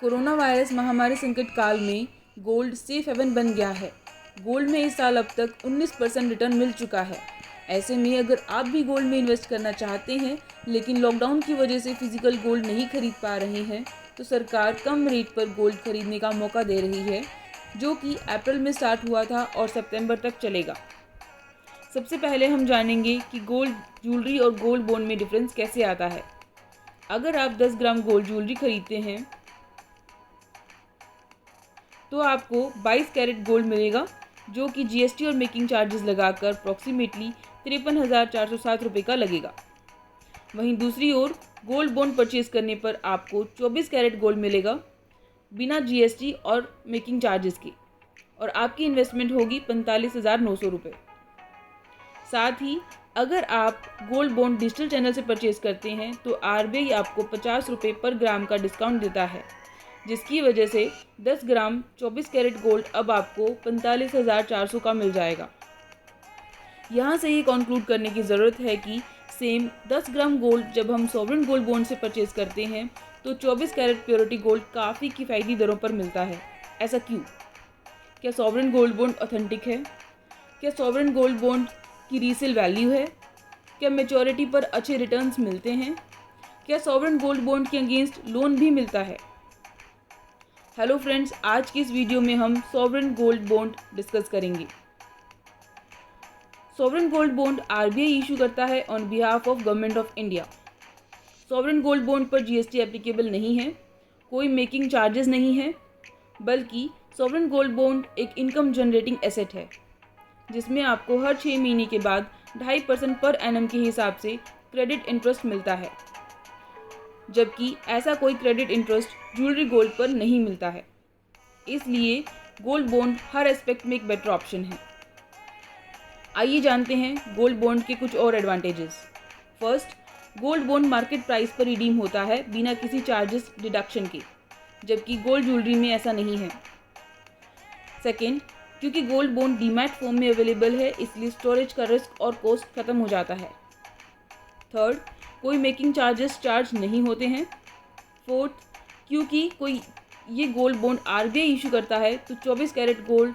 Corona virus महामारी संकट काल में गोल्ड सेफ हेवन बन गया है। गोल्ड में इस साल अब तक 19% रिटर्न मिल चुका है। ऐसे में अगर आप भी गोल्ड में इन्वेस्ट करना चाहते हैं लेकिन लॉकडाउन की वजह से फिजिकल गोल्ड नहीं खरीद पा रहे हैं, तो सरकार कम रेट पर गोल्ड खरीदने का मौका दे रही है, जो कि अप्रैल में स्टार्ट हुआ था और सितंबर तक चलेगा। सबसे पहले हम जानेंगे कि गोल्ड ज्वेलरी और गोल्ड बॉन्ड में डिफरेंस कैसे आता है। अगर आप 10 ग्राम गोल्ड ज्वेलरी खरीदते हैं तो आपको 22 कैरेट गोल्ड मिलेगा, जो कि जीएसटी और मेकिंग चार्जेस लगाकर अप्रॉक्सीमेटली 53,407 रुपये का लगेगा। वहीं दूसरी ओर गोल्ड बॉन्ड परचेज करने पर आपको 24 कैरेट गोल्ड मिलेगा बिना जीएसटी और मेकिंग चार्जेस के, और आपकी इन्वेस्टमेंट होगी 45,900 रुपये। साथ ही अगर आप गोल्ड बॉन्ड डिजिटल चैनल से परचेज करते हैं तो आरबीआई आपको 50 रुपये पर ग्राम का डिस्काउंट देता है, जिसकी वजह से 10 ग्राम 24 कैरेट गोल्ड अब आपको 45,400 का मिल जाएगा। यहाँ से ये कॉन्क्लूड करने की ज़रूरत है कि सेम 10 ग्राम गोल्ड जब हम सॉवरेन गोल्ड बॉन्ड से परचेज करते हैं तो 24 कैरेट प्योरिटी गोल्ड काफ़ी किफ़ायती दरों पर मिलता है। ऐसा क्यों? क्या सॉवरेन गोल्ड बॉन्ड ऑथेंटिक है? क्या सॉवरेन गोल्ड बॉन्ड की रीसेल वैल्यू है? क्या मैच्योरिटी पर अच्छे रिटर्न्स मिलते हैं? क्या सॉवरेन गोल्ड बॉन्ड के अगेंस्ट लोन भी मिलता है? हेलो फ्रेंड्स, आज की इस वीडियो में हम सॉवरेन गोल्ड बॉन्ड डिस्कस करेंगे। Sovereign gold bond RBI issue करता है on behalf of government of India. Sovereign gold bond पर जीएसटी एप्लीकेबल नहीं है, कोई मेकिंग चार्जेस नहीं है, बल्कि सॉवरेन गोल्ड बॉन्ड एक इनकम जनरेटिंग एसेट है, जिसमें आपको हर 6 महीने के बाद 2.5% पर एनम के हिसाब से क्रेडिट इंटरेस्ट मिलता है, जबकि ऐसा कोई क्रेडिट इंटरेस्ट ज्वेलरी गोल्ड पर नहीं मिलता है। इसलिए गोल्ड बॉन्ड हर एस्पेक्ट में एक बेटर ऑप्शन है। आइए जानते हैं गोल्ड बॉन्ड के कुछ और advantages. First, gold bond market price पर रिडीम होता है बिना किसी चार्जेस डिडक्शन के, जबकि गोल्ड ज्वेलरी में ऐसा नहीं है। सेकेंड, क्योंकि गोल्ड बॉन्ड डीमैट फॉर्म में अवेलेबल है, इसलिए स्टोरेज का रिस्क और कॉस्ट खत्म हो जाता है। थर्ड, कोई मेकिंग चार्जेस चार्ज नहीं होते हैं। फोर्थ, क्योंकि कोई ये गोल्ड बॉन्ड आरबीआई इशू करता है तो 24 carat gold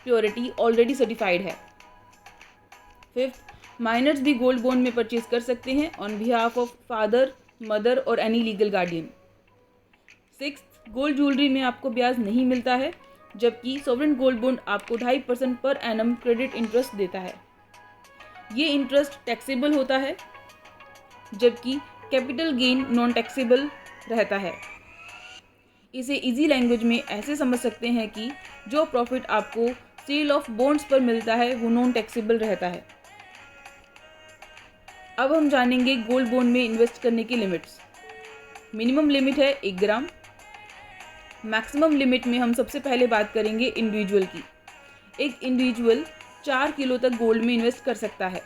purity already certified है। फिफ्थ, माइनर्स भी गोल्ड बॉन्ड में परचेज कर सकते हैं on behalf of father, mother और any legal guardian. Sixth, gold jewellery में आपको ब्याज नहीं मिलता है, जबकि सॉवरेन गोल्ड बॉन्ड आपको 2.5% पर एनम क्रेडिट इंटरेस्ट देता है। ये इंटरेस्ट टैक्सेबल होता है, जबकि कैपिटल गेन नॉन टैक्सेबल रहता है। इसे इजी लैंग्वेज में ऐसे समझ सकते हैं कि जो प्रॉफिट आपको सेल ऑफ बॉन्ड्स पर मिलता है वो नॉन टैक्सेबल रहता है। अब हम जानेंगे गोल्ड बॉन्ड में इन्वेस्ट करने की लिमिट्स। मिनिमम लिमिट है 1 ग्राम। मैक्सिमम लिमिट में हम सबसे पहले बात करेंगे इंडिविजुअल की। एक इंडिविजुअल 4 किलो तक गोल्ड में इन्वेस्ट कर सकता है।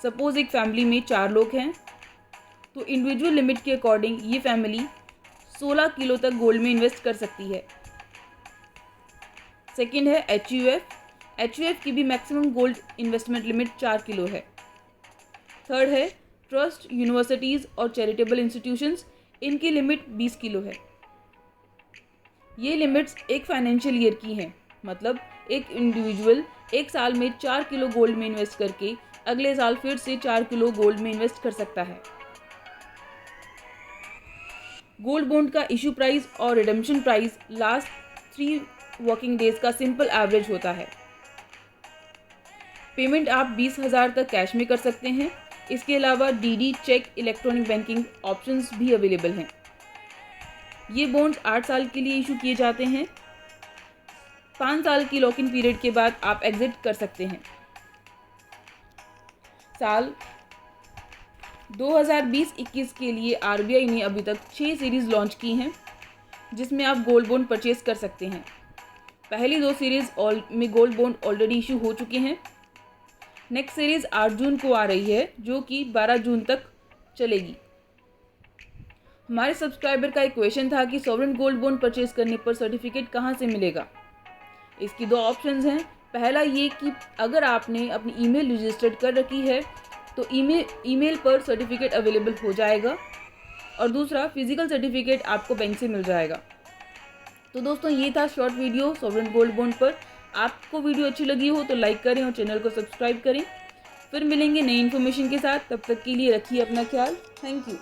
सपोज एक फैमिली में 4 लोग हैं तो इंडिविजुअल लिमिट के अकॉर्डिंग ये फैमिली 16 किलो तक गोल्ड में इन्वेस्ट कर सकती है। सेकंड है एचयूएफ की भी maximum gold investment limit 4 kilo है। थर्ड है ट्रस्ट, यूनिवर्सिटीज़ और चैरिटेबल इंस्टीट्यूशंस, इनकी लिमिट 20 किलो है। ये लिमिट्स एक फाइनेंशियल ईयर की हैं, मतलब एक इंडिविजुअल एक साल में 4 किलो गोल्ड में इन्वेस्ट करके अगले साल फिर से 4 किलो गोल्ड में इन्वेस्ट कर सकता है। गोल्ड बॉन्ड का इशू प्राइस और redemption price last 3 working days का सिंपल एवरेज होता है। पेमेंट आप 20,000 तक कैश में कर सकते हैं। इसके अलावा DD, cheque, electronic banking options भी अवेलेबल हैं। ये बॉन्ड्स 8 साल के लिए इशू किए जाते हैं। 5 साल की लॉक इन पीरियड के बाद आप एग्जिट कर सकते हैं। साल 2020-21 के लिए आरबीआई ने अभी तक 6 सीरीज़ लॉन्च की हैं, जिसमें आप गोल्ड बॉन्ड परचेज कर सकते हैं। पहली 2 सीरीज़ में गोल्ड बॉन्ड ऑलरेडी इशू हो चुके हैं। नेक्स्ट सीरीज़ 8 जून को आ रही है, जो कि 12 जून तक चलेगी। हमारे सब्सक्राइबर का एक क्वेश्चन था कि सॉवरेन गोल्ड बॉन्ड परचेज करने पर सर्टिफिकेट कहाँ से मिलेगा। इसकी 2 ऑप्शंस हैं। पहला ये कि अगर आपने अपनी ईमेल रजिस्टर्ड कर रखी है तो ईमेल पर सर्टिफिकेट अवेलेबल हो जाएगा। और दूसरा फिजिकल सर्टिफिकेट आपको बैंक से मिल जाएगा। तो दोस्तों ये था short video sovereign gold bond पर। आपको वीडियो अच्छी लगी हो तो लाइक करें और चैनल को सब्सक्राइब करें। फिर मिलेंगे नई इन्फॉर्मेशन के साथ, तब तक के लिए रखिए अपना ख्याल। Thank you.